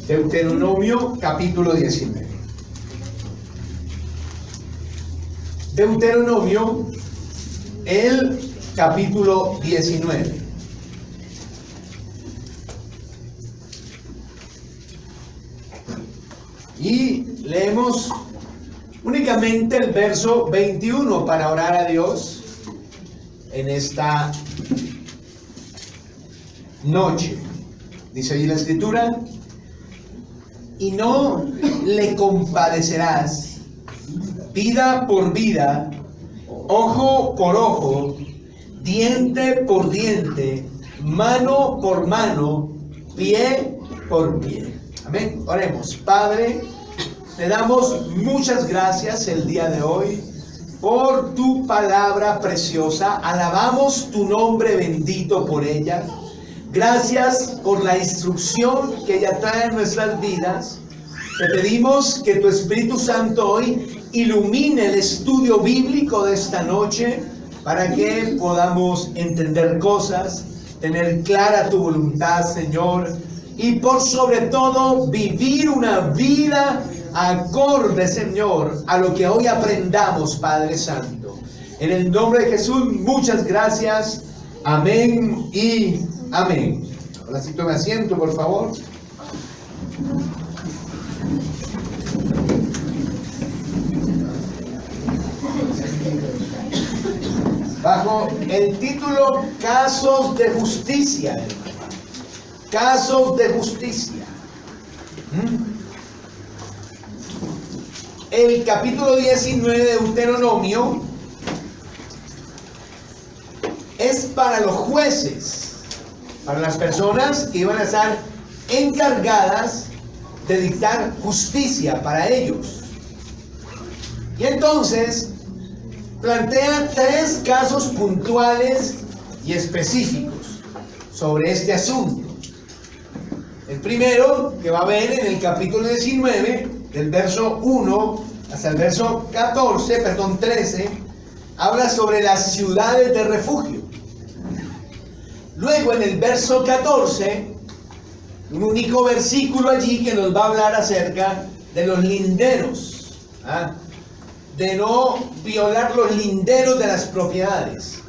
Deuteronomio capítulo 19. Deuteronomio, el capítulo 19. Y leemos únicamente el verso 21 para orar a Dios en esta noche. Dice allí la escritura: y no le compadecerás vida por vida, ojo por ojo, diente por diente, mano por mano, pie por pie. Amén. Oremos. Padre, te damos muchas gracias el día de hoy por tu palabra preciosa. Alabamos tu nombre bendito por ella. Gracias por la instrucción que ella trae en nuestras vidas. Te pedimos que tu Espíritu Santo hoy ilumine el estudio bíblico de esta noche para que podamos entender cosas, tener clara tu voluntad, Señor, y por sobre todo vivir una vida acorde, Señor, a lo que hoy aprendamos, Padre Santo. En el nombre de Jesús, muchas gracias. Amén y amén. Ahora sí, tome asiento, por favor. Bajo el título Casos de Justicia, Casos de Justicia. El capítulo 19 de Deuteronomio es para los jueces, para las personas que iban a estar encargadas de dictar justicia para ellos. Y entonces plantea 3 casos puntuales y específicos sobre este asunto. El primero, que va a ver en el capítulo 19, del verso 1 hasta el verso 13, habla sobre las ciudades de refugio. Luego en el verso 14, un único versículo allí que nos va a hablar acerca de los linderos, de no violar los linderos de las propiedades,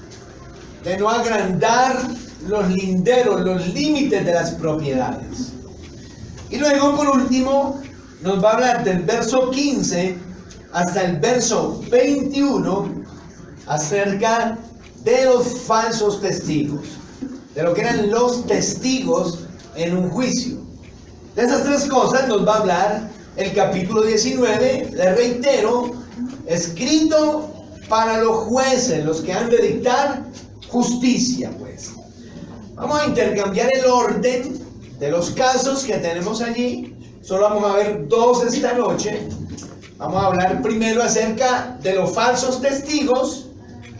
de no agrandar los linderos, los límites de las propiedades. Y luego por último nos va a hablar del verso 15 hasta el verso 21 acerca de los falsos testigos, de lo que eran los testigos en un juicio. De esas 3 cosas nos va a hablar el capítulo 19, le reitero, escrito para los jueces, los que han de dictar justicia, pues. Vamos a intercambiar el orden de los casos que tenemos allí. Solo vamos a ver 2 esta noche. Vamos a hablar primero acerca de los falsos testigos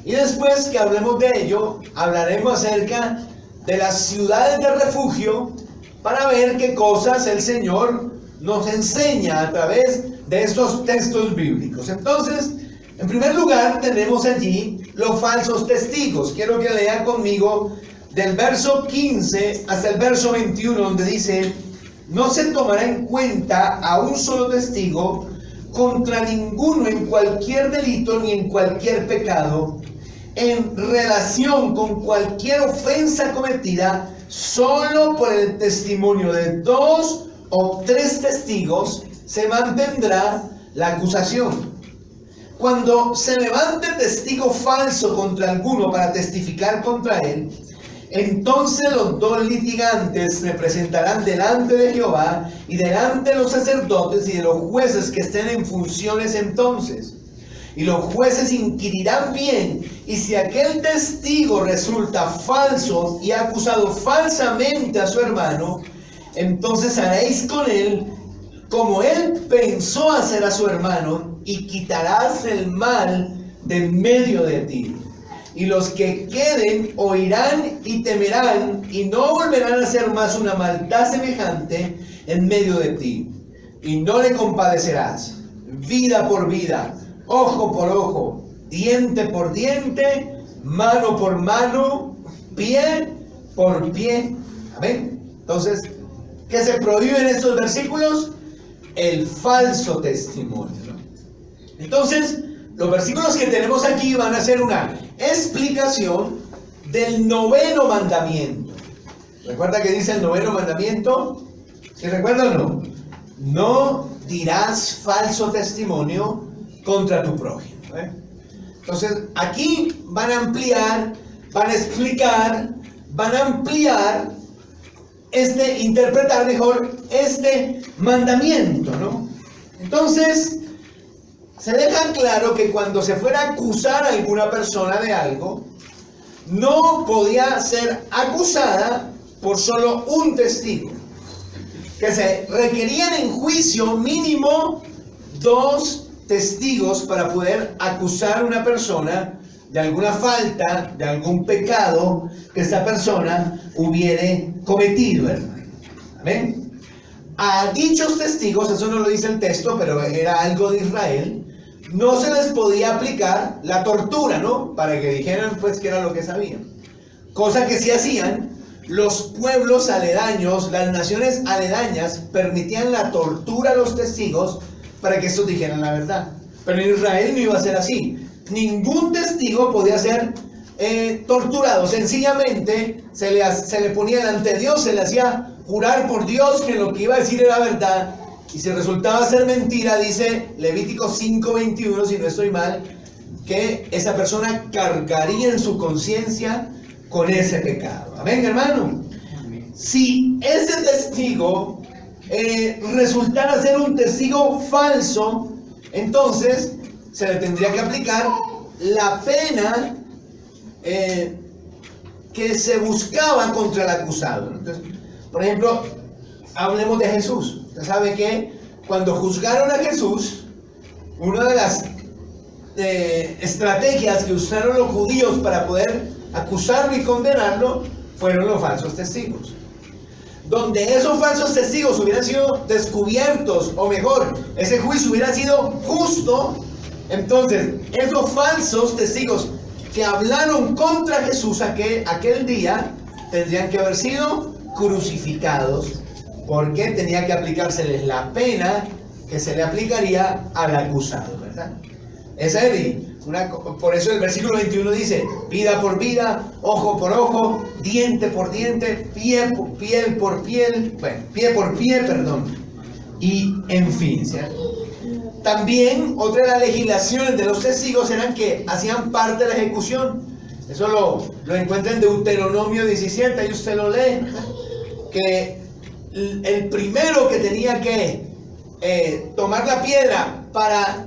y después que hablemos de ello, hablaremos acerca de las ciudades de refugio para ver qué cosas el Señor nos enseña a través de estos textos bíblicos. Entonces, en primer lugar tenemos allí los falsos testigos. Quiero que lean conmigo del verso 15 hasta el verso 21, donde dice: no se tomará en cuenta a un solo testigo contra ninguno en cualquier delito ni en cualquier pecado, en relación con cualquier ofensa cometida, solo por el testimonio de 2 o 3 testigos se mantendrá la acusación. Cuando se levante testigo falso contra alguno para testificar contra él, entonces los 2 litigantes se presentarán delante de Jehová y delante de los sacerdotes y de los jueces que estén en funciones entonces. Y los jueces inquirirán bien, y si aquel testigo resulta falso y ha acusado falsamente a su hermano, entonces haréis con él como él pensó hacer a su hermano, y quitarás el mal de en medio de ti. Y los que queden oirán y temerán, y no volverán a hacer más una maldad semejante en medio de ti. Y no le compadecerás, vida por vida, ojo por ojo, diente por diente, mano por mano, pie por pie. Amén. Entonces, ¿Qué se prohíbe en estos versículos? El falso testimonio, ¿no? Entonces, los versículos que tenemos aquí van a ser una explicación del 9º mandamiento. ¿Recuerda que dice el 9º mandamiento? ¿Sí recuerdan o no? No dirás falso testimonio contra tu prójimo, ¿eh? Entonces, aquí van a ampliar, van a explicar, van a ampliar interpretar mejor este mandamiento, ¿no? Entonces, se deja claro que cuando se fuera a acusar a alguna persona de algo, no podía ser acusada por solo un testigo, que se requerían en juicio mínimo 2 testigos para poder acusar a una persona de alguna falta, de algún pecado que esta persona hubiere cometido, hermano. ¿Amén? A dichos testigos, eso no lo dice el texto, pero era algo de Israel, no se les podía aplicar la tortura, ¿no? Para que dijeran pues que era lo que sabían. Cosa que sí hacían los pueblos aledaños, las naciones aledañas, permitían la tortura a los testigos para que estos dijeran la verdad. Pero en Israel no iba a ser así. Ningún testigo podía ser torturado. Sencillamente se le ponía delante de Dios, se le hacía jurar por Dios que lo que iba a decir era verdad. Y si resultaba ser mentira, dice Levítico 5:21, si no estoy mal, que esa persona cargaría en su conciencia con ese pecado. Amén, hermano. Si ese testigo resultara ser un testigo falso, entonces se le tendría que aplicar la pena que se buscaba contra el acusado. Entonces, por ejemplo, hablemos de Jesús. Usted sabe que cuando juzgaron a Jesús, una de las estrategias que usaron los judíos para poder acusarlo y condenarlo fueron los falsos testigos. Donde esos falsos testigos hubieran sido descubiertos, o mejor, ese juicio hubiera sido justo, entonces esos falsos testigos que hablaron contra Jesús aquel día tendrían que haber sido crucificados, porque tenía que aplicárseles la pena que se le aplicaría al acusado, ¿verdad? Esa es por eso el versículo 21 dice: vida por vida, ojo por ojo, diente por diente, piel por piel, pie por pie, perdón. Y en fin, ¿cierto? También otra de las legislaciones de los testigos eran que hacían parte de la ejecución. Eso lo encuentra en Deuteronomio 17, ahí usted lo lee, que el primero que tenía que tomar la piedra para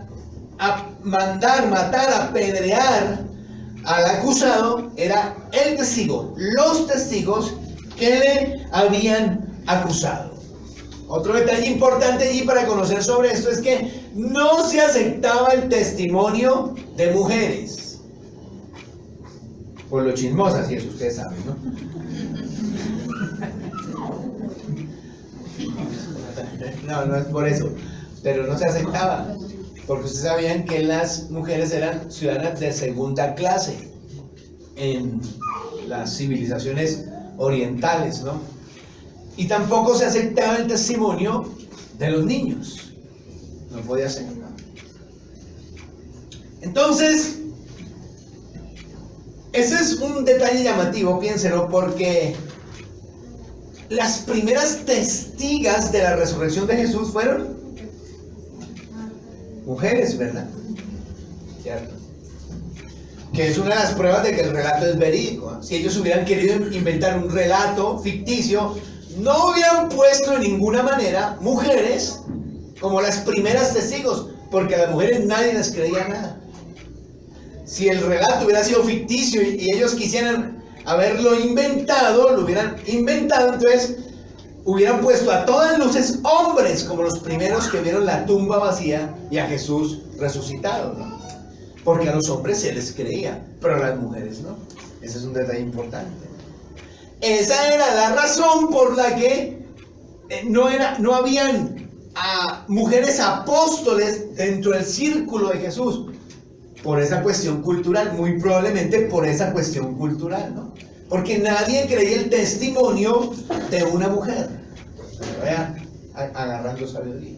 matar, apedrear al acusado era el testigo, los testigos que le habían acusado. Otro detalle importante allí para conocer sobre esto es que no se aceptaba el testimonio de mujeres. Por lo chismosas, y eso ustedes saben, ¿no? No es por eso, pero no se aceptaba, porque ustedes sabían que las mujeres eran ciudadanas de segunda clase en las civilizaciones orientales, ¿no? Y tampoco se aceptaba el testimonio de los niños, no podía ser. Entonces, ese es un detalle llamativo, piénselo, porque las primeras testigas de la resurrección de Jesús fueron mujeres, ¿verdad? ¿Cierto? Que es una de las pruebas de que el relato es verídico, ¿eh? Si ellos hubieran querido inventar un relato ficticio, no hubieran puesto de ninguna manera mujeres como las primeras testigos, porque a las mujeres nadie les creía nada. Si el relato hubiera sido ficticio y ellos quisieran haberlo inventado, lo hubieran inventado, entonces hubieran puesto a todas luces hombres como los primeros que vieron la tumba vacía y a Jesús resucitado, ¿no? Porque a los hombres se les creía, pero a las mujeres no. Ese es un detalle importante. Esa era la razón por la que no habían mujeres apóstoles dentro del círculo de Jesús. Por esa cuestión cultural, muy probablemente por esa cuestión cultural, ¿no? Porque nadie creía el testimonio de una mujer. vaya agarrando sabiduría.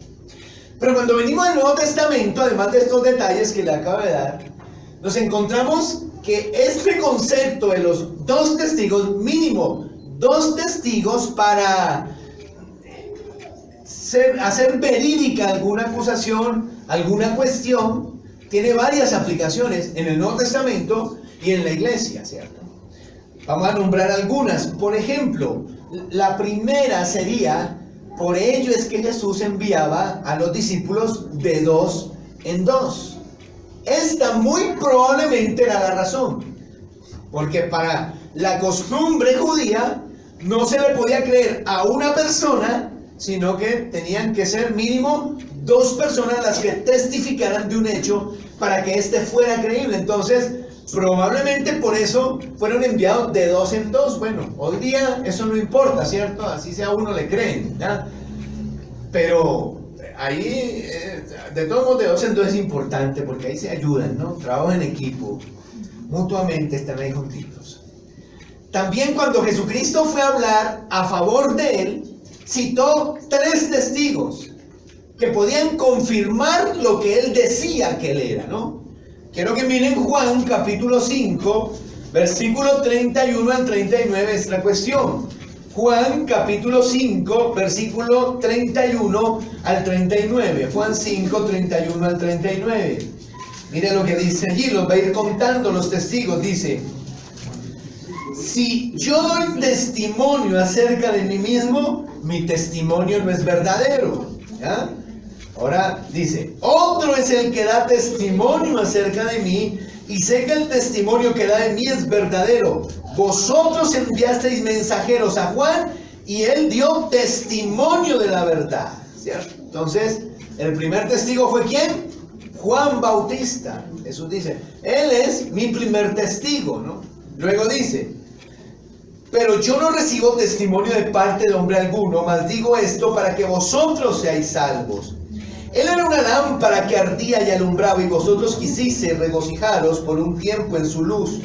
Pero cuando venimos al Nuevo Testamento, además de estos detalles que le acabo de dar, nos encontramos que este concepto de los dos testigos, mínimo dos testigos para hacer verídica alguna acusación, alguna cuestión, tiene varias aplicaciones en el Nuevo Testamento y en la iglesia, ¿cierto? Vamos a nombrar algunas. Por ejemplo, la primera sería: por ello es que Jesús enviaba a los discípulos de dos en dos. Esta muy probablemente era la razón, porque para la costumbre judía no se le podía creer a una persona, sino que tenían que ser mínimo dos personas las que testificaran de un hecho para que éste fuera creíble. Entonces, probablemente por eso fueron enviados de dos en dos. Bueno, hoy día eso no importa, ¿cierto? Así sea uno le creen, ¿ya? Pero ahí, de todos modos, de dos en dos es importante porque ahí se ayudan, ¿no? Trabajo en equipo, mutuamente están ahí juntitos. También cuando Jesucristo fue a hablar a favor de él, citó tres testigos que podían confirmar lo que él decía que él era, ¿no? Quiero que miren Juan capítulo 5, versículo 31 al 39, esta cuestión. Juan capítulo 5, versículo 31 al 39. Juan 5, 31 al 39. Mire lo que dice allí, los va a ir contando los testigos. Dice: si yo doy testimonio acerca de mí mismo, mi testimonio no es verdadero. ¿Ya? Ahora dice: otro es el que da testimonio acerca de mí, y sé que el testimonio que da de mí es verdadero. Vosotros enviasteis mensajeros a Juan, y él dio testimonio de la verdad. ¿Cierto? Entonces, el primer testigo fue ¿quién? Juan Bautista. Jesús dice: él es mi primer testigo, ¿no? Luego dice: pero yo no recibo testimonio de parte de hombre alguno, mas digo esto para que vosotros seáis salvos. Él era una lámpara que ardía y alumbraba, y vosotros quisisteis regocijaros por un tiempo en su luz.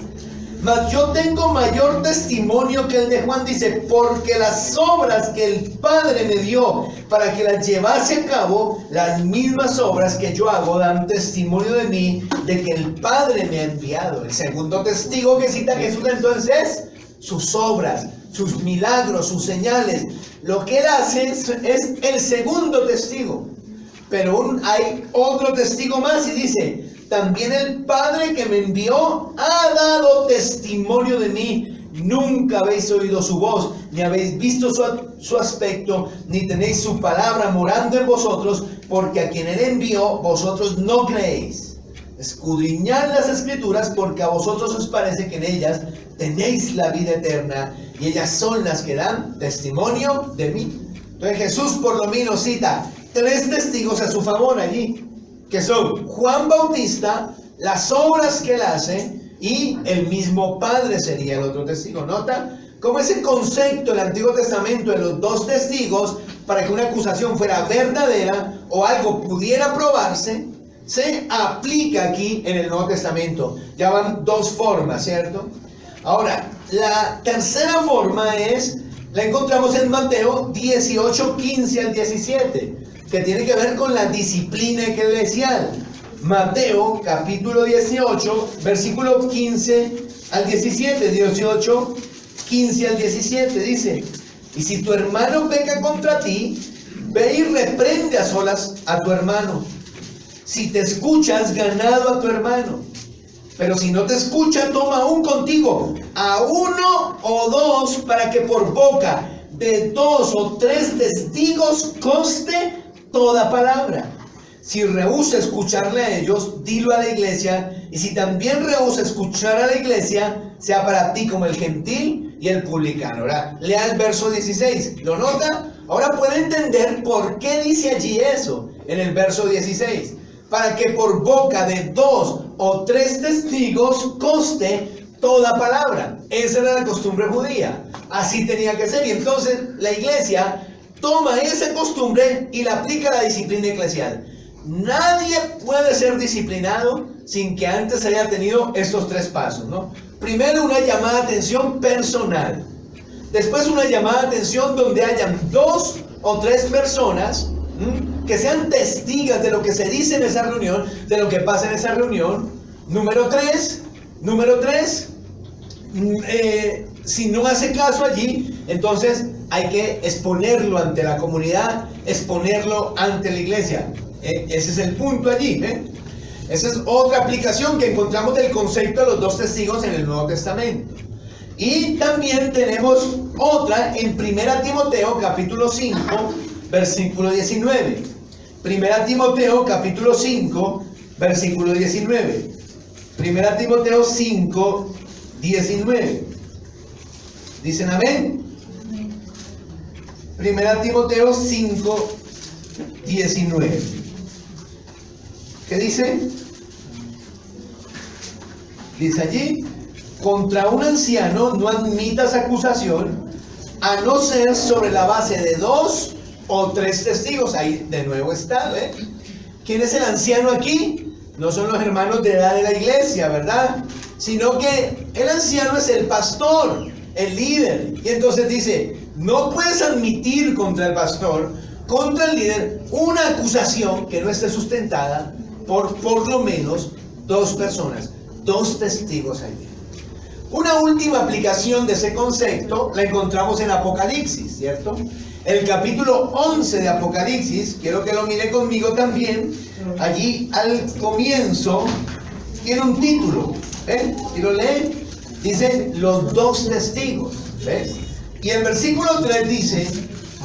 Mas yo tengo mayor testimonio que el de Juan, dice, porque las obras que el Padre me dio para que las llevase a cabo, las mismas obras que yo hago, dan testimonio de mí, de que el Padre me ha enviado. El segundo testigo que cita Jesús entonces es sus obras, sus milagros, sus señales. Lo que él hace es el segundo testigo. Pero hay otro testigo más y dice: también el Padre que me envió ha dado testimonio de mí. Nunca habéis oído su voz, ni habéis visto su aspecto, ni tenéis su palabra morando en vosotros, porque a quien él envió vosotros no creéis. Escudriñad las Escrituras, porque a vosotros os parece que en ellas tenéis la vida eterna, y ellas son las que dan testimonio de mí. Entonces Jesús por lo menos cita tres testigos a su favor allí, que son Juan Bautista, las obras que él hace, y el mismo Padre sería el otro testigo. ¿Nota cómo ese concepto del Antiguo Testamento de los dos testigos para que una acusación fuera verdadera o algo pudiera probarse, se aplica aquí en el Nuevo Testamento? Ya van dos formas, ¿cierto? Ahora, la tercera forma la encontramos en Mateo 18, 15 al 17, que tiene que ver con la disciplina eclesial. Mateo capítulo 18, versículo 15 al 17, 18, 15 al 17, dice: y si tu hermano peca contra ti, ve y reprende a solas a tu hermano. Si te escuchas, ganado a tu hermano. Pero si no te escucha, toma aún contigo a uno o dos, para que por boca de dos o tres testigos conste toda palabra. Si rehúsa escucharle a ellos, dilo a la iglesia, y si también rehúsa escuchar a la iglesia, sea para ti como el gentil y el publicano. Ahora, lea el verso 16, ¿lo nota? Ahora puede entender por qué dice allí eso, en el verso 16. Para que por boca de dos o tres testigos conste toda palabra. Esa era la costumbre judía, así tenía que ser. Y entonces la iglesia toma esa costumbre y la aplica a la disciplina eclesial. Nadie puede ser disciplinado sin que antes haya tenido estos tres pasos, ¿no? Primero, una llamada de atención personal. Después, una llamada de atención donde hayan dos o 3 personas que sean testigos de lo que se dice en esa reunión, de lo que pasa en esa reunión. Número 3, si no hace caso allí, entonces hay que exponerlo ante la comunidad, exponerlo ante la iglesia. Ese es el punto allí. Esa es otra aplicación que encontramos del concepto de los 2 testigos en el Nuevo Testamento. Y también tenemos otra en 1 Timoteo capítulo 5, versículo 19. 1 Timoteo capítulo 5, versículo 19. 1 Timoteo 5, 19. ¿Dicen amén? 1 Timoteo 5, 19. ¿Qué dice? Dice allí: contra un anciano no admitas acusación, a no ser sobre la base de 2 o 3 testigos. Ahí de nuevo está, ¿eh? ¿Quién es el anciano aquí? No son los hermanos de edad de la iglesia, ¿verdad? Sino que el anciano es el pastor, el líder. Y entonces dice, no puedes admitir contra el pastor, contra el líder, una acusación que no esté sustentada por lo menos 2 personas, 2 testigos allí. Una última aplicación de ese concepto la encontramos en Apocalipsis, ¿cierto? El capítulo 11 de Apocalipsis, quiero que lo mire conmigo también. Allí al comienzo tiene un título, ¿ven? Y lo lee, dice los 2 testigos, ¿ves? Y el versículo 3 dice,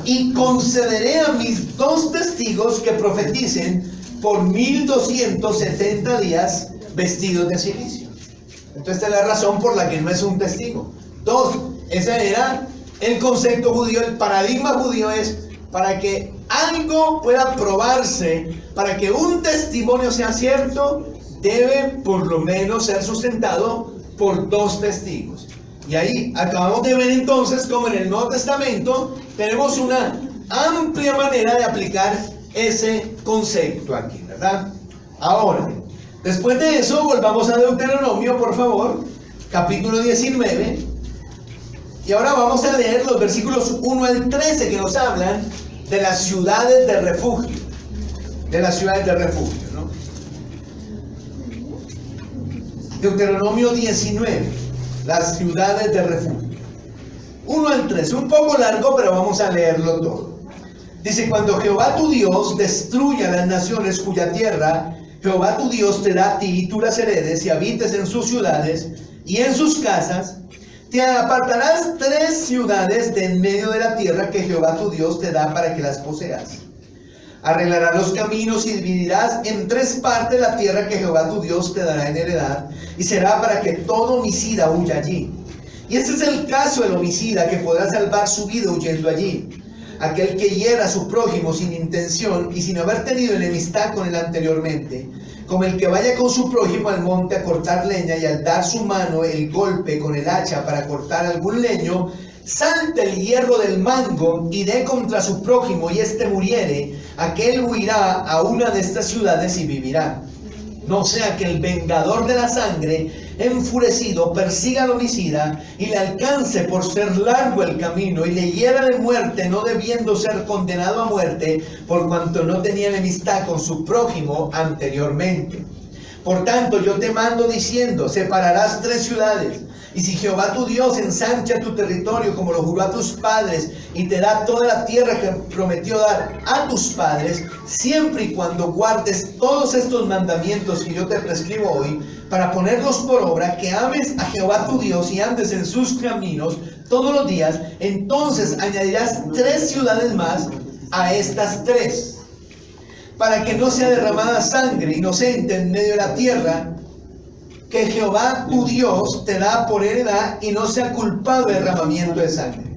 y concederé a mis 2 testigos que profeticen por 1270 días vestidos de silicio. Entonces esta es la razón por la que no es un testigo. 2, ese era el concepto judío, el paradigma judío es para que algo pueda probarse, para que un testimonio sea cierto, debe por lo menos ser sustentado por 2 testigos. Y ahí acabamos de ver entonces como en el Nuevo Testamento tenemos una amplia manera de aplicar ese concepto aquí, ¿verdad? Ahora, después de eso, volvamos a Deuteronomio, por favor, capítulo 19. Y ahora vamos a leer los versículos 1 al 13 que nos hablan de las ciudades de refugio. De las ciudades de refugio, ¿no? Deuteronomio 19, las ciudades de refugio. 1 al 13, un poco largo, pero vamos a leerlo todo. Dice, cuando Jehová tu Dios destruya las naciones cuya tierra Jehová tu Dios te da a ti y tú las heredes y habites en sus ciudades y en sus casas, te apartarás 3 ciudades de en medio de la tierra que Jehová tu Dios te da para que las poseas. Arreglarás los caminos y dividirás en 3 partes la tierra que Jehová tu Dios te dará en heredad, y será para que todo homicida huya allí. Y este es el caso del homicida que podrá salvar su vida huyendo allí. Aquel que hiera a su prójimo sin intención y sin haber tenido enemistad con él anteriormente, como el que vaya con su prójimo al monte a cortar leña y al dar su mano el golpe con el hacha para cortar algún leño, salte el hierro del mango y dé contra su prójimo y éste muriere, aquel huirá a una de estas ciudades y vivirá. No sea que el vengador de la sangre, enfurecido, persiga al homicida y le alcance por ser largo el camino y le hiera de muerte, no debiendo ser condenado a muerte, por cuanto no tenía enemistad con su prójimo anteriormente. Por tanto, yo te mando diciendo, separarás 3 ciudades. Y si Jehová tu Dios ensancha tu territorio como lo juró a tus padres y te da toda la tierra que prometió dar a tus padres, siempre y cuando guardes todos estos mandamientos que yo te prescribo hoy, para ponerlos por obra, que ames a Jehová tu Dios y andes en sus caminos todos los días, entonces añadirás 3 ciudades más a estas 3, para que no sea derramada sangre inocente en medio de la tierra, que Jehová tu Dios te da por heredad, y no sea culpado de derramamiento de sangre.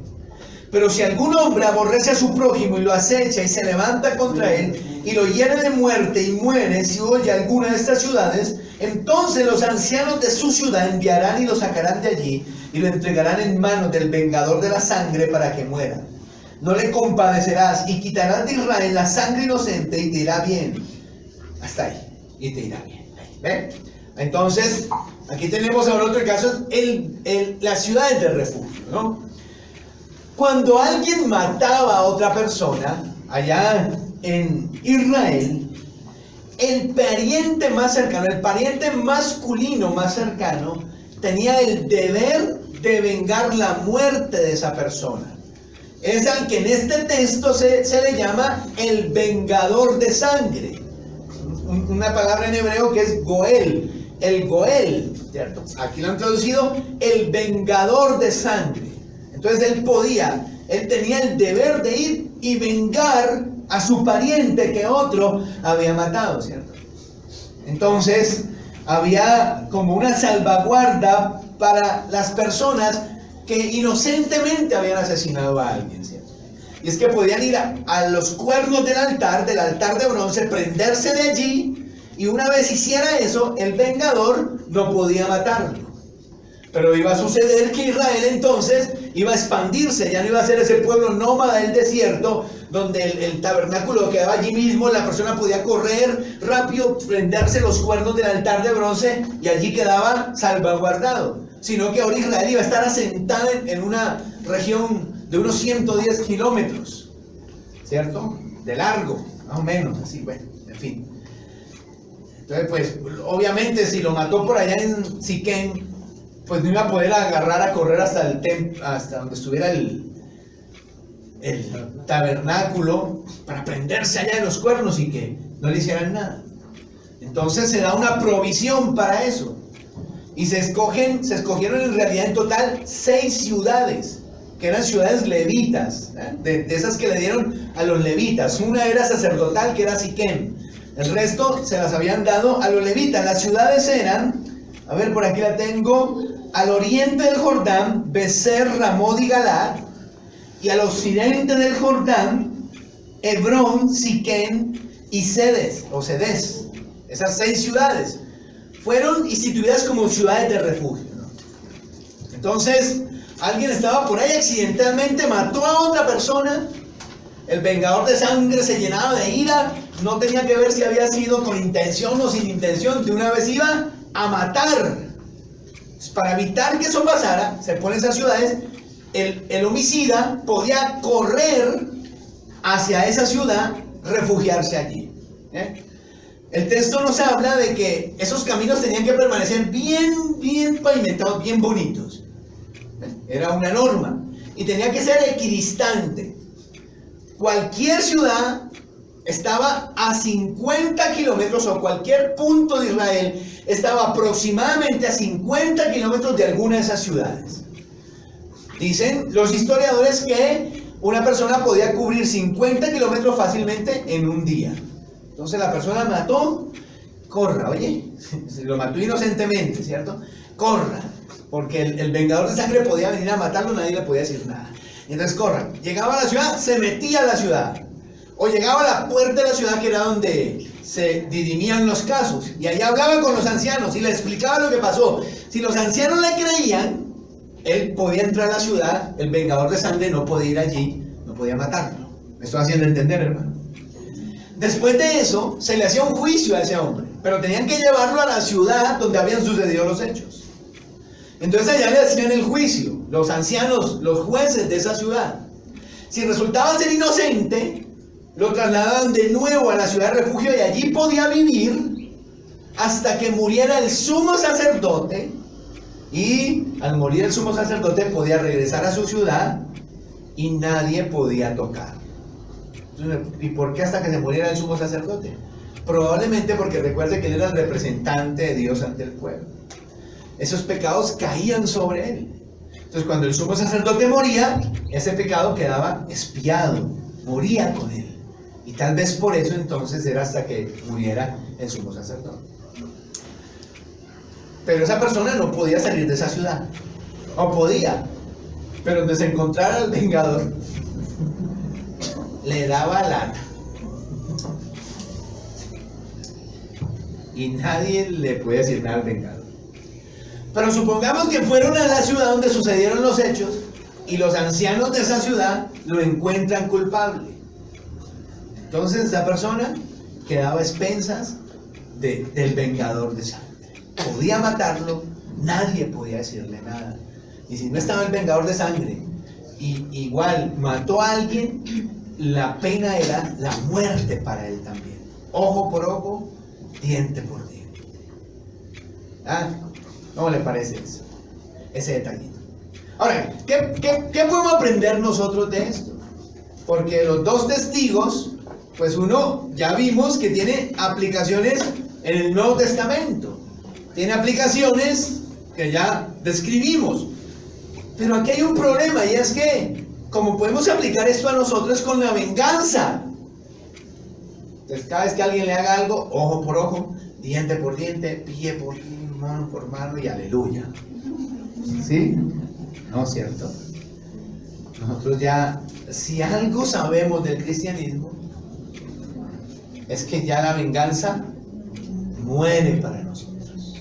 Pero si algún hombre aborrece a su prójimo y lo acecha y se levanta contra él y lo hiere de muerte y muere si oye alguna de estas ciudades, entonces los ancianos de su ciudad enviarán y lo sacarán de allí y lo entregarán en manos del vengador de la sangre para que muera. No le compadecerás y quitarás de Israel la sangre inocente y te irá bien. Hasta ahí. Y te irá bien. ¿Ven? Entonces, aquí tenemos ahora otro caso, las ciudades de refugio, ¿no? Cuando alguien mataba a otra persona, allá en Israel, el pariente más cercano, el pariente masculino más cercano, tenía el deber de vengar la muerte de esa persona. Es al que en este texto se le llama el vengador de sangre. Una palabra en hebreo que es Goel, el Goel, ¿cierto? Aquí lo han traducido el vengador de sangre. Entonces él tenía el deber de ir y vengar a su pariente que otro había matado, ¿cierto? Entonces había como una salvaguarda para las personas que inocentemente habían asesinado a alguien, ¿cierto? Y es que podían ir a los cuernos del altar de bronce, prenderse de allí, y una vez hiciera eso, el vengador no podía matarlo. Pero iba a suceder que Israel entonces iba a expandirse, ya no iba a ser ese pueblo nómada del desierto, donde el tabernáculo quedaba allí mismo, la persona podía correr rápido, prenderse los cuernos del altar de bronce, y allí quedaba salvaguardado. Sino que ahora Israel iba a estar asentada en una región de unos 110 kilómetros, ¿cierto? De largo, más o menos, así, bueno, en fin. Entonces, pues, obviamente, si lo mató por allá en Siquén, pues no iba a poder agarrar a correr hasta donde estuviera el tabernáculo para prenderse allá en los cuernos y que no le hicieran nada. Entonces se da una provisión para eso. Y se escogieron en realidad en total 6 ciudades, que eran ciudades levitas, de esas que le dieron a los levitas. Una era sacerdotal, que era Siquem. El resto se las habían dado a los levitas. Las ciudades eran, a ver, por aquí la tengo, al oriente del Jordán, Becer, Ramot y Galad, y al occidente del Jordán, Hebrón, Siquem y Cedes, o Cedes. Esas 6 ciudades fueron instituidas como ciudades de refugio, ¿no? Entonces, alguien estaba por ahí accidentalmente, mató a otra persona, el vengador de sangre se llenaba de ira, no tenía que ver si había sido con intención o sin intención, de una vez iba a matar. Para evitar que eso pasara, se ponen esas ciudades, el homicida podía correr hacia esa ciudad, refugiarse allí, ¿eh? El texto nos habla de que esos caminos tenían que permanecer bien pavimentados, bien bonitos. Era una norma. Y tenía que ser equidistante. Cualquier ciudad estaba a 50 kilómetros, o cualquier punto de Israel estaba aproximadamente a 50 kilómetros de alguna de esas ciudades. Dicen los historiadores que una persona podía cubrir 50 kilómetros fácilmente en un día. Entonces la persona mató, corra, oye, lo mató inocentemente, ¿cierto? Corra, porque el vengador de sangre podía venir a matarlo, nadie le podía decir nada. Y entonces corra, llegaba a la ciudad, se metía a la ciudad, o llegaba a la puerta de la ciudad, que era donde se dirimían los casos, y ahí hablaba con los ancianos y le explicaba lo que pasó. Si los ancianos le creían, él podía entrar a la ciudad, el vengador de sangre no podía ir allí, no podía matarlo. Me estoy haciendo entender, hermano. Después de eso, se le hacía un juicio a ese hombre, pero tenían que llevarlo a la ciudad donde habían sucedido los hechos. Entonces allá le hacían el juicio, los ancianos, los jueces de esa ciudad. Si resultaba ser inocente, lo trasladaban de nuevo a la ciudad de refugio, y allí podía vivir hasta que muriera el sumo sacerdote, y al morir el sumo sacerdote podía regresar a su ciudad y nadie podía tocar. ¿Y por qué hasta que se muriera el sumo sacerdote? Probablemente porque recuerde que él era el representante de Dios ante el pueblo. Esos pecados caían sobre él. Entonces cuando el sumo sacerdote moría, ese pecado quedaba expiado, moría con él. Y tal vez por eso entonces era hasta que muriera el sumo sacerdote. Pero esa persona no podía salir de esa ciudad. O podía, pero donde se encontrara el vengador, le daba lata. Y nadie le puede decir nada al vengador. Pero supongamos que fueron a la ciudad donde sucedieron los hechos y los ancianos de esa ciudad lo encuentran culpable. Entonces esa persona quedaba a expensas del vengador de sangre. Podía matarlo, nadie podía decirle nada. Y si no estaba el vengador de sangre, y igual mató a alguien, la pena era la muerte para él también. Ojo por ojo, diente por diente. ¿Ah? ¿Cómo le parece eso? Ese detallito. Ahora, ¿qué podemos aprender nosotros de esto? Porque los dos testigos, pues uno ya vimos que tiene aplicaciones en el Nuevo Testamento. Tiene aplicaciones que ya describimos. Pero aquí hay un problema, y es que, ¿cómo podemos aplicar esto a nosotros con la venganza? Entonces, cada vez que alguien le haga algo, ojo por ojo, diente por diente, pie por pie, mano por mano, y aleluya. ¿Sí? ¿No es cierto? Nosotros ya, si algo sabemos del cristianismo, es que ya la venganza muere para nosotros.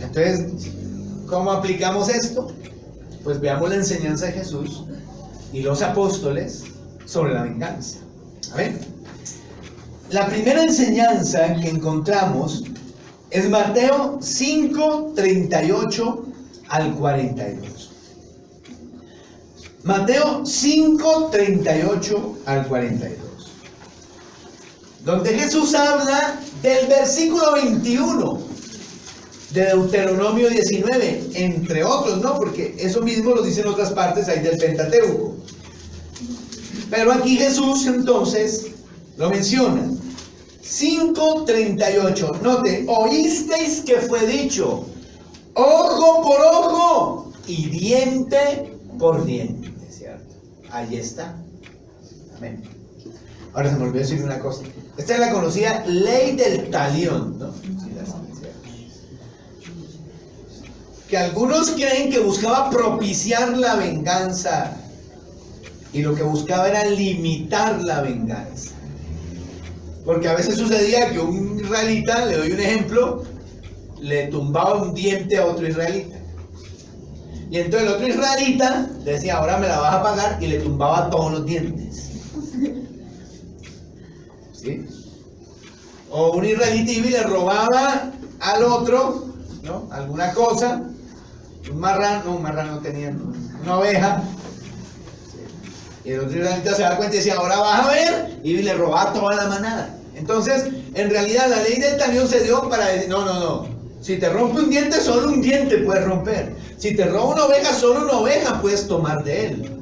Entonces, ¿cómo aplicamos esto? Pues veamos la enseñanza de Jesús y los apóstoles sobre la venganza. A ver, la primera enseñanza que encontramos es Mateo 5, 38 al 42. Mateo 5, 38 al 42. Donde Jesús habla del versículo 21 de Deuteronomio 19, entre otros, ¿no? Porque eso mismo lo dicen otras partes ahí del Pentateuco. Pero aquí Jesús entonces lo menciona. 5:38. Note, oísteis que fue dicho, ojo por ojo y diente por diente, ¿cierto? Ahí está. Amén. Ahora se me olvidó decir una cosa. Esta es la conocida ley del talión, ¿no? Que algunos creen que buscaba propiciar la venganza y lo que buscaba era limitar la venganza. Porque a veces sucedía que un israelita, le doy un ejemplo, le tumbaba un diente a otro israelita. Y entonces el otro israelita decía, ahora me la vas a pagar, y le tumbaba todos los dientes. ¿Sí? O un israelita iba y le robaba al otro, ¿no?, alguna cosa. Un marrano tenía, una oveja. Y el otro israelita se da cuenta y decía, ahora vas a ver, y le robaba toda la manada. Entonces, en realidad la ley del talión se dio para decir, no. Si te rompe un diente, solo un diente puedes romper. Si te roba una oveja, solo una oveja puedes tomar de él.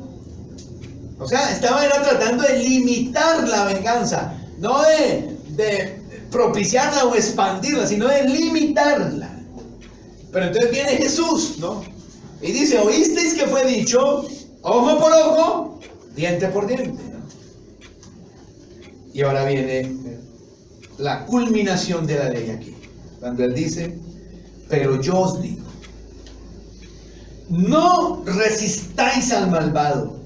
O sea, era tratando de limitar la venganza, no de propiciarla o expandirla, sino de limitarla. Pero entonces viene Jesús, ¿no? Y dice, oísteis que fue dicho, ojo por ojo, diente por diente, ¿no? Y ahora viene la culminación de la ley aquí, cuando él dice, pero yo os digo, no resistáis al malvado,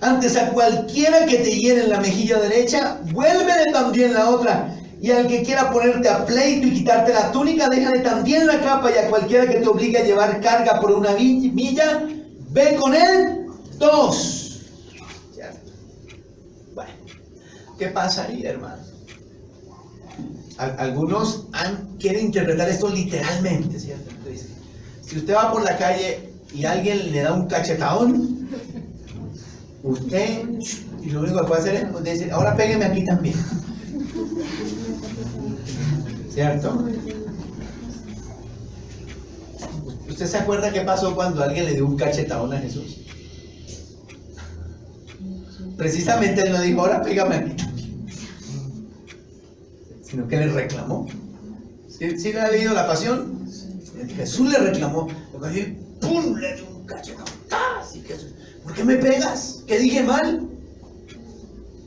antes a cualquiera que te hiere en la mejilla derecha, vuélvele también la otra. Y al que quiera ponerte a pleito y quitarte la túnica, déjale también la capa. Y a cualquiera que te obligue a llevar carga por una milla, ve con él 2. ¿Cierto? Bueno, ¿qué pasa ahí, hermano? Algunos quieren interpretar esto literalmente, ¿cierto? Entonces, si usted va por la calle y alguien le da un cachetadón, usted, y lo único que puede hacer es decir, ahora pégueme aquí también. ¿Cierto? ¿Usted se acuerda qué pasó cuando alguien le dio un cachetadón a Jesús? Precisamente él no dijo, ahora pégame aquí también, sino que le reclamó. ¿Sí le ha leído la Pasión? Jesús le reclamó, ¡pum! Le dio un cachetadón. ¿Por qué me pegas? ¿Qué dije mal?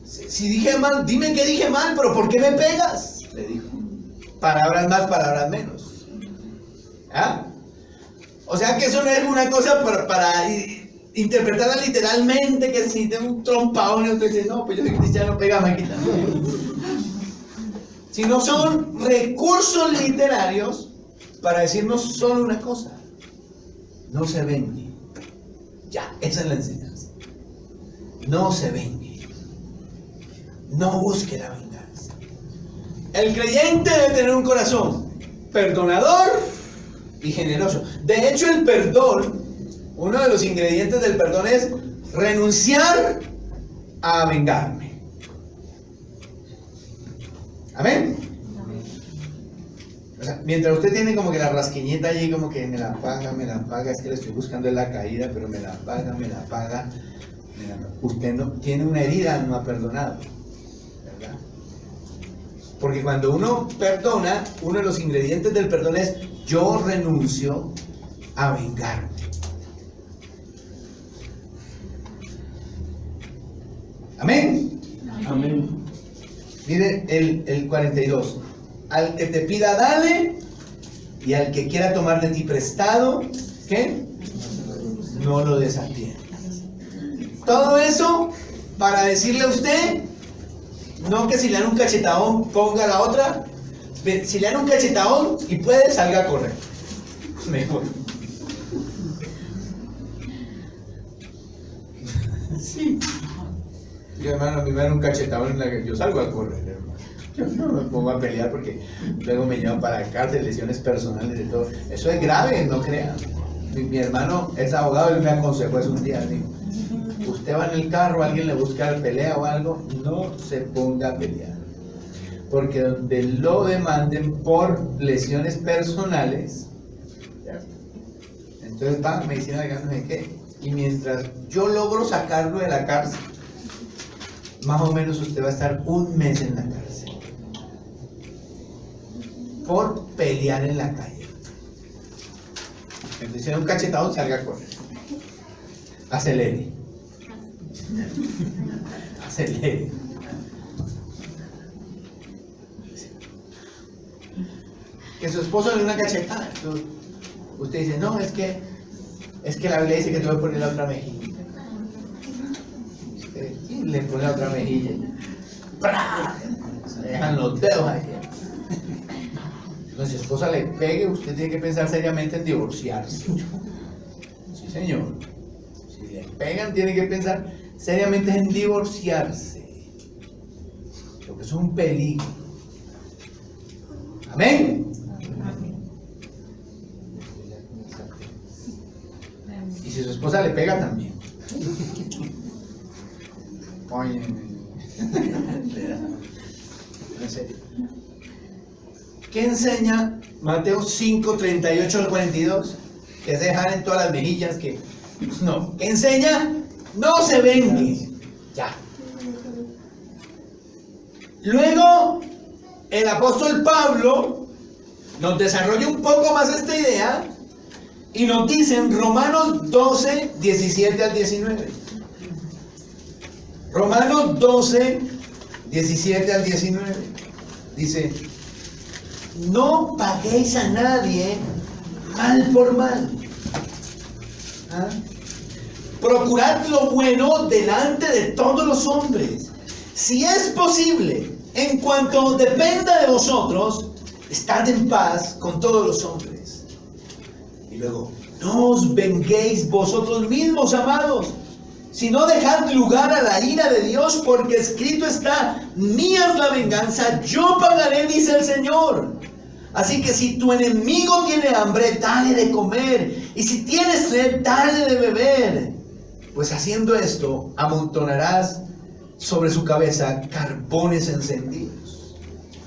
Si dije mal, dime que dije mal, pero ¿por qué me pegas? Le dijo. Palabras más, palabras menos. ¿Ah? O sea que eso no es una cosa para interpretarla literalmente, que si tengo un trompadón y usted dice, no, pues yo soy cristiano, pégame aquí también. Sino son recursos literarios para decirnos solo una cosa: no se vengue. Ya, esa es la enseñanza. No se vengue. No busque la venganza. El creyente debe tener un corazón perdonador y generoso. De hecho, el perdón, uno de los ingredientes del perdón es renunciar a vengarme. Amén. O sea, mientras usted tiene como que la rasquiñeta allí, como que me la paga, es que le estoy buscando en la caída, pero me la paga, usted no tiene una herida, no ha perdonado, ¿verdad? Porque cuando uno perdona, uno de los ingredientes del perdón es: yo renuncio a vengarme. Amén. Amén. Mire el 42. Al que te pida, dale, y al que quiera tomar de ti prestado, ¿qué? No lo desatiendas. Todo eso para decirle a usted, no que si le dan un cachetadón ponga la otra. Si le dan un cachetadón y puede, salga a correr. Mejor. Sí. Yo, hermano, a mí me dan un cachetadón en la que yo salgo a correr, hermano. Yo no me pongo a pelear porque luego me llevan para la cárcel, lesiones personales y todo. Eso es grave, no crean. Mi hermano es abogado y me aconsejó eso un día. Dijo: usted va en el carro, alguien le busca pelea o algo, no se ponga a pelear. Porque donde lo demanden por lesiones personales, ¿cierto? Entonces va, medicina de no sé qué. Y mientras yo logro sacarlo de la cárcel, más o menos usted va a estar un mes en la cárcel por pelear en la calle. Entonces, si hay un cachetado, salga a correr. Acelere. Acelere. Que su esposo le dé una cachetada. Usted dice: no, es que la Biblia dice que te voy a poner la otra mejilla. Y le pone la otra mejilla. ¡Pra! Se dejan los dedos ahí. Cuando su esposa le pegue, usted tiene que pensar seriamente en divorciarse. Sí, señor. Si le pegan, tiene que pensar seriamente en divorciarse. Porque es un peligro. Amén. Y si su esposa le pega, también. Oye, en serio. ¿Qué enseña Mateo 5, 38 al 42? Que se dejan en todas las mejillas, que no. ¿Qué enseña? No se vengue. Ya. Luego, el apóstol Pablo nos desarrolla un poco más esta idea y nos dice en Romanos 12, 17 al 19. Romanos 12, 17 al 19. Dice: no paguéis a nadie mal por mal. ¿Ah? Procurad lo bueno delante de todos los hombres. Si es posible, en cuanto dependa de vosotros, estad en paz con todos los hombres. Y luego: no os venguéis vosotros mismos, amados, sino dejad lugar a la ira de Dios, porque escrito está: mía es la venganza, yo pagaré, dice el Señor. Así que si tu enemigo tiene hambre, dale de comer, y si tienes sed, dale de beber, pues haciendo esto amontonarás sobre su cabeza carbones encendidos.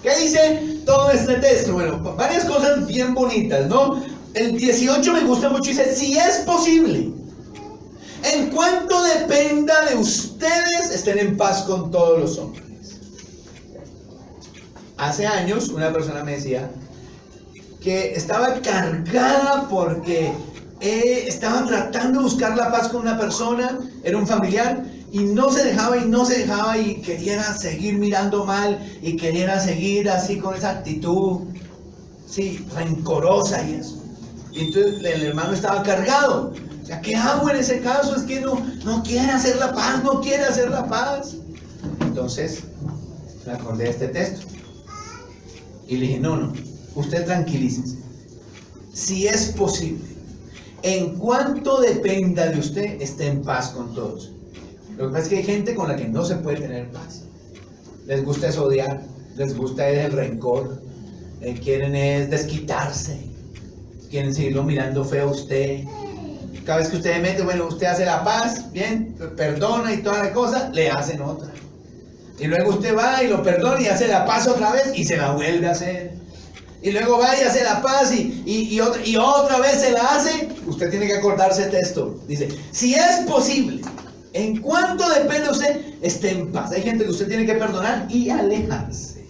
¿Qué dice todo este texto? Bueno, varias cosas bien bonitas, ¿no? El 18 me gusta mucho, dice: si es posible, en cuanto dependa de ustedes, estén en paz con todos los hombres. Hace años una persona me decía que estaba cargada porque estaba tratando de buscar la paz con una persona, era un familiar, y no se dejaba y quería seguir mirando mal y quería seguir así con esa actitud, sí, rencorosa y eso. Y entonces el hermano estaba cargado. O sea, ¿qué hago en ese caso? Es que no quiere hacer la paz, no quiere hacer la paz. Entonces me acordé de este texto y le dije: no, usted tranquilícese. Si es posible, en cuanto dependa de usted, esté en paz con todos. Lo que pasa es que hay gente con la que no se puede tener paz. Les gusta es odiar, les gusta es el rencor, quieren es desquitarse, quieren seguirlo mirando feo a usted, cada vez que usted mete, bueno, usted hace la paz, bien, perdona y toda la cosa, le hacen otra. Y luego usted va y lo perdona y hace la paz otra vez y se la vuelve a hacer. Y luego va y hace la paz y otra vez se la hace. Usted tiene que acordarse de esto. Dice, si es posible, en cuanto depende de usted, esté en paz. Hay gente que usted tiene que perdonar y alejarse.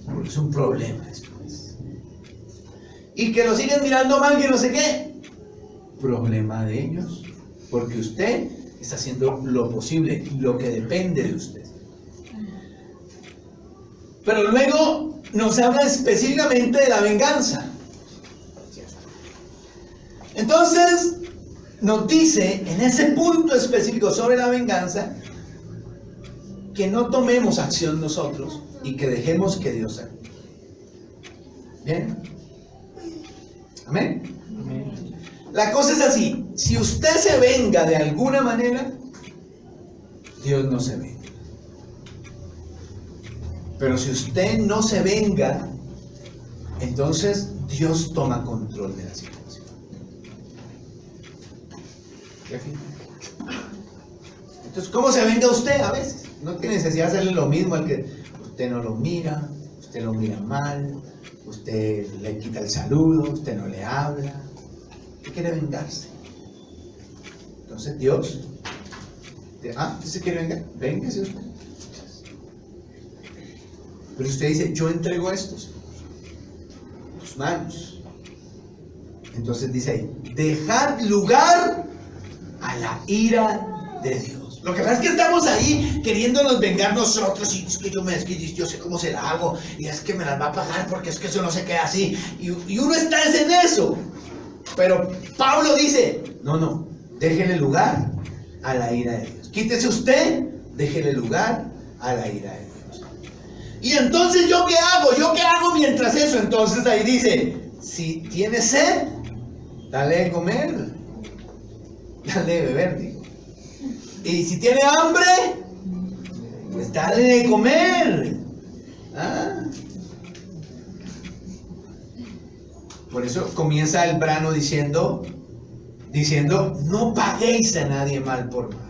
Porque es un problema después. Y que lo siguen mirando mal, que no sé qué. Problema de ellos. Porque usted está haciendo lo posible, lo que depende de usted. Pero luego nos habla específicamente de la venganza. Entonces, nos dice en ese punto específico sobre la venganza que no tomemos acción nosotros y que dejemos que Dios haga. ¿Bien? ¿Amén? Amén. La cosa es así, si usted se venga de alguna manera, Dios no se venga. Pero si usted no se venga, entonces Dios toma control de la situación. Entonces, ¿cómo se venga usted a veces? No tiene necesidad de hacerle lo mismo al que usted no lo mira, usted lo mira mal, usted le quita el saludo, usted no le habla. Usted quiere vengarse. Entonces Dios, ¿usted se quiere vengar? Véngase usted. Pero usted dice, yo entrego estos en tus manos. Entonces dice ahí, dejad lugar a la ira de Dios. Lo que pasa es que estamos ahí queriéndonos vengar nosotros. Y es que yo sé cómo se la hago. Y es que me las va a pagar porque es que eso no se queda así. Y uno está en eso. Pero Pablo dice, no, déjele lugar a la ira de Dios. Quítese usted, déjele lugar a la ira de Dios. Y entonces, ¿yo qué hago? ¿Yo qué hago mientras eso? Entonces ahí dice, si tiene sed, dale de comer, dale de beber, digo. Y si tiene hambre, pues dale de comer. Por eso comienza el brano diciendo, no paguéis a nadie mal por mal.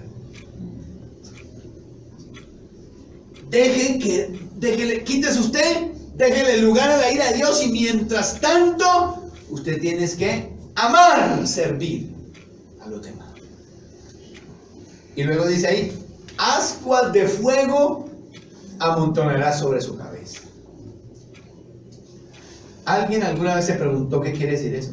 Quítese usted, déjele lugar a la ira de Dios y mientras tanto, usted tiene que amar, servir a los demás. Y luego dice ahí, ascuas de fuego amontonará sobre su cabeza. ¿Alguien alguna vez se preguntó qué quiere decir eso?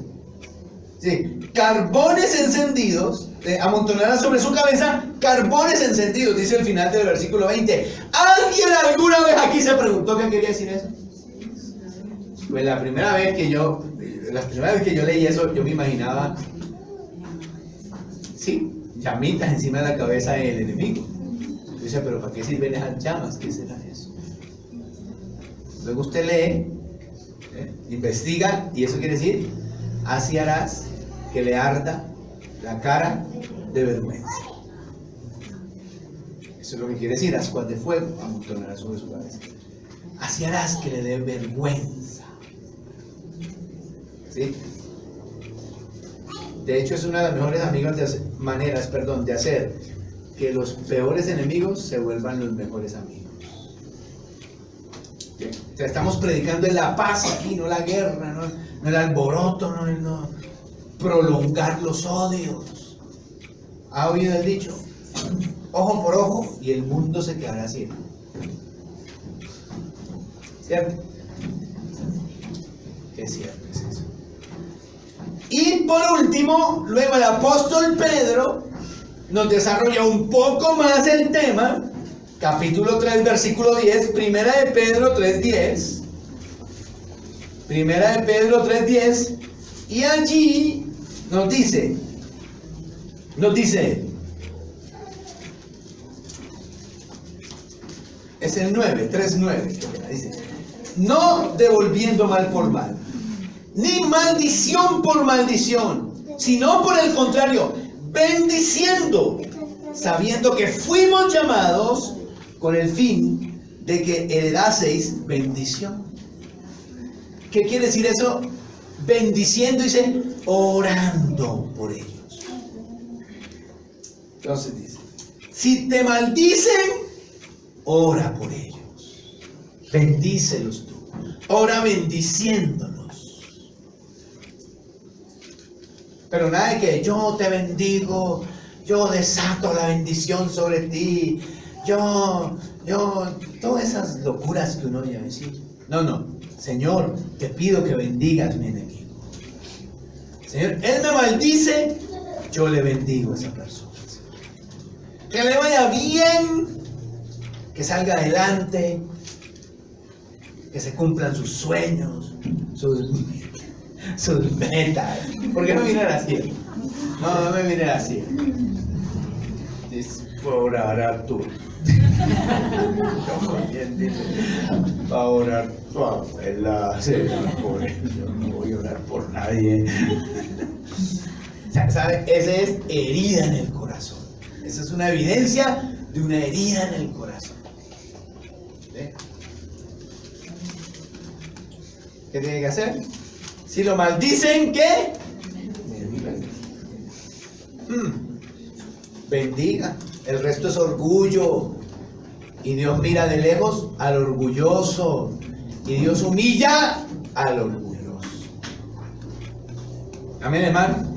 Sí, carbones encendidos, amontonará sobre su cabeza carbones encendidos, dice el final del versículo 20. ¿Alguien alguna vez aquí se preguntó qué quería decir eso? Pues la primera vez que yo leí eso, yo me imaginaba, sí, llamitas encima de la cabeza del enemigo. Yo decía, pero ¿para qué sirven esas llamas? ¿Qué será eso? Luego usted lee, investiga, y eso quiere decir, así harás que le arda la cara de vergüenza. Eso es lo que quiere decir, ascuas de fuego amontonará sobre su cabeza. Así harás que le dé vergüenza. ¿Sí? De hecho, es una de las mejores maneras de hacer que los peores enemigos se vuelvan los mejores amigos. ¿Sí? O sea, estamos predicando en la paz aquí, no la guerra, no el alboroto, no prolongar los odios. ¿Ha oído el dicho? Ojo por ojo y el mundo se quedará ciego. ¿Cierto? Es cierto, es eso. Y por último, luego el apóstol Pedro nos desarrolla un poco más el tema, capítulo 3, versículo 10, primera de Pedro 3:10, primera de Pedro 3:10, y allí nos dice, es el 9, 3:9, dice, no devolviendo mal por mal, ni maldición por maldición, sino por el contrario, bendiciendo, sabiendo que fuimos llamados con el fin de que heredaseis bendición. ¿Qué quiere decir eso? bendiciendo, dice, orando por ellos. Entonces dice, si te maldicen, ora por ellos. Bendícelos tú. Ora bendiciéndolos. Pero nada de que yo te bendigo, yo desato la bendición sobre ti, yo, todas esas locuras que uno oye decir. No, Señor, te pido que bendigas mi enemigo. Señor, él me maldice, yo le bendigo a esa persona. Que le vaya bien, que salga adelante, que se cumplan sus sueños, sus metas. ¿Por qué no mirar así? No me miren así. Es por orar tú. Va a orar tu abuela, por él. Yo no voy a orar por nadie. ¿Sabe? Esa es herida en el corazón. Esa es una evidencia de una herida en el corazón. ¿Sí? ¿Qué tiene que hacer? Si lo maldicen, ¿qué? Bendiga. El resto es orgullo. Y Dios mira de lejos al orgulloso. Y Dios humilla al orgulloso. Amén, hermano.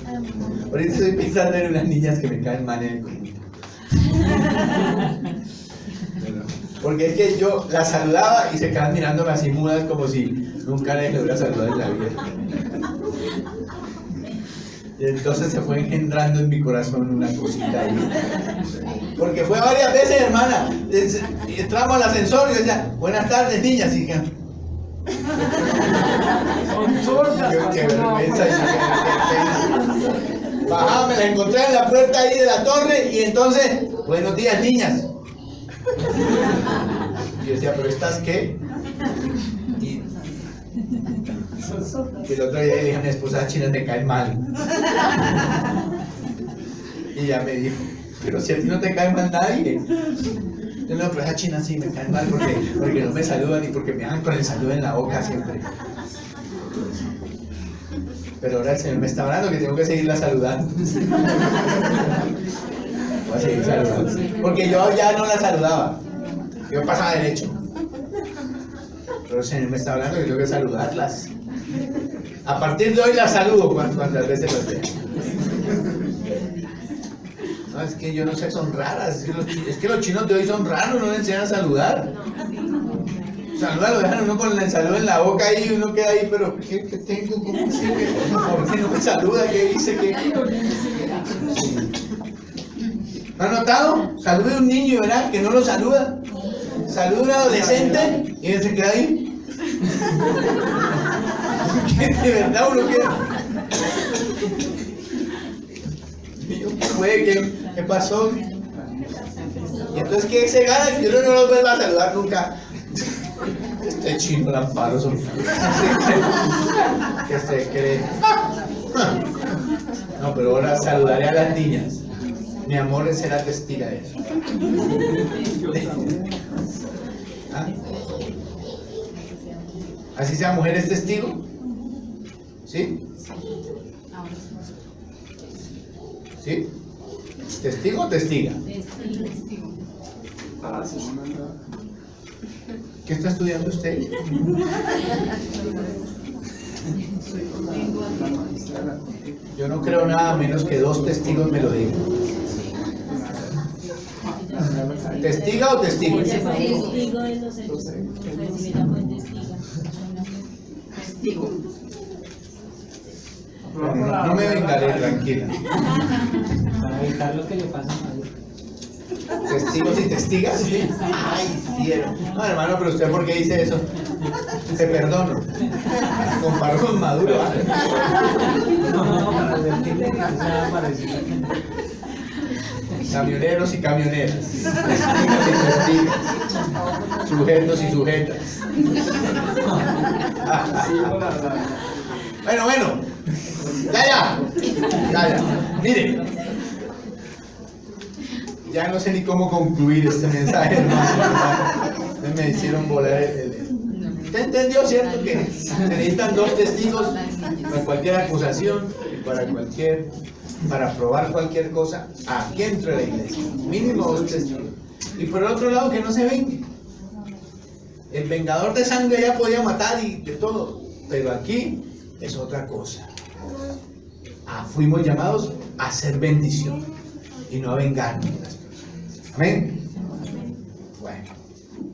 Ahorita estoy pensando en unas niñas que me caen mal en el colegio. Porque es que yo las saludaba y se quedaban mirándome así mudas como si nunca les hubiera saludado en la vida. Y entonces se fue engendrando en mi corazón una cosita ahí. Porque fue varias veces, hermana. Entramos al ascensor y yo decía, buenas tardes, niñas. Y dije, qué vergüenza. Bajaba, me la encontré en la puerta ahí de la torre y entonces, buenos días, niñas. Y yo decía, ¿pero estas qué? Y el otro día le dije a mi esposa, chinas me caen mal. Y ella me dijo, pero si a ti no te cae mal nadie. Yo no, pero esas chinas sí me caen mal porque no me saludan y porque me dejan con el saludo en la boca siempre. Pero ahora el Señor me está hablando que tengo que seguirla saludando. Voy a seguir saludando. Porque yo ya no la saludaba. Yo pasaba derecho. Pero el Señor me está hablando que tengo que saludarlas. A partir de hoy las saludo cuantas veces las veo. No, es que yo no sé, son raras. Es que los chinos de hoy son raros, no le enseñan a saludar. Saluda, lo dejan uno con el saludo en la boca y uno queda ahí, pero ¿qué tengo? ¿Cómo sigue? ¿Por qué no me saluda? ¿Qué dice? ¿No han notado? Salude a un niño y verá que no lo saluda. Saluda a un adolescente y él se queda ahí. De verdad uno queda. ¿Qué fue? ¿Qué pasó? Y entonces, ¿qué se gana? Que uno no los vuelva a saludar nunca. Este chino lamparoso. ¿Qué se cree? No, pero ahora saludaré a las niñas. Mi amor será testigo de eso. ¿Ah? ¿Así sea mujer es testigo? ¿Sí? ¿Sí? ¿Testigo o testiga? Testigo. ¿Qué está estudiando usted? Yo no creo nada menos que 2 testigos me lo digan. ¿Testiga o testigo? Testigo de los hechos. Testigo. No me vengaré, tranquila. Para evitar lo que le pasa a nadie. ¿Testigos y testigas? ¿Sí? Ay, cielo. No, hermano, pero usted ¿por qué dice eso? Te perdono. Comparó con Maduro. No, para advertirle que sea parecido. Camioneros y camioneras. Testigos y testigas. Sujetos y sujetas. Bueno. Ya. Mire. Ya no sé ni cómo concluir este mensaje, hermano. Me hicieron volar ¿Usted entendió, cierto? Que se necesitan 2 testigos para cualquier acusación, para probar cualquier cosa aquí dentro de la iglesia. Mínimo 2 testigos. Y por el otro lado, que no se vengue. El vengador de sangre ya podía matar y de todo, pero aquí es otra cosa. Fuimos llamados a hacer bendición y no a vengarnos de las personas. Amén. Bueno,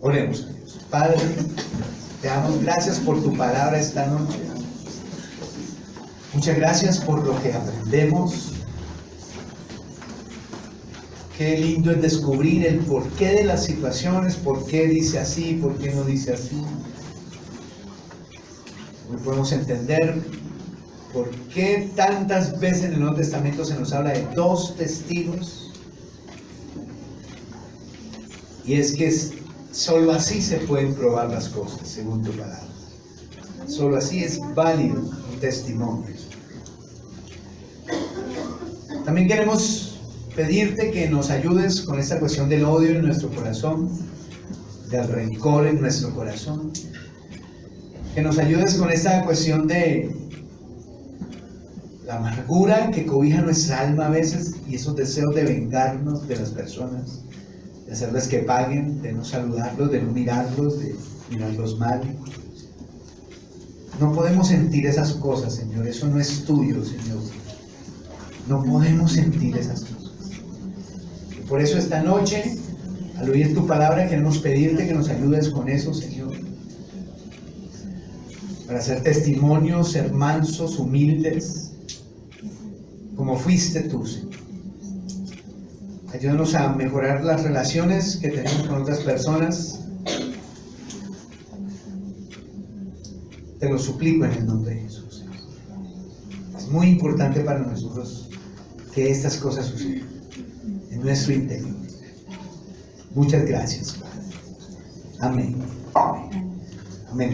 oremos a Dios. Padre, te damos gracias por tu palabra esta noche. Muchas gracias por lo que aprendemos. Qué lindo es descubrir el porqué de las situaciones, por qué dice así, por qué no dice así. Hoy podemos entender por qué tantas veces en el Nuevo Testamento se nos habla de 2 testigos. Y es que solo así se pueden probar las cosas, según tu palabra. Solo así es válido un testimonio. También queremos pedirte que nos ayudes con esta cuestión del odio en nuestro corazón, del rencor en nuestro corazón. Que nos ayudes con esta cuestión de la amargura que cobija nuestra alma a veces y esos deseos de vengarnos de las personas, de hacerles que paguen, de no saludarlos, de no mirarlos, de mirarlos mal. No podemos sentir esas cosas, Señor. Eso no es tuyo, Señor. No podemos sentir esas cosas. Y por eso esta noche, al oír tu palabra, queremos pedirte que nos ayudes con eso, Señor. Para ser testimonios, ser mansos, humildes, como fuiste tú, Señor. Ayúdanos a mejorar las relaciones que tenemos con otras personas. Te lo suplico en el nombre de Jesús, Señor. Es muy importante para nosotros que estas cosas sucedan en nuestro interior. Muchas gracias, Padre. Amén. Amén.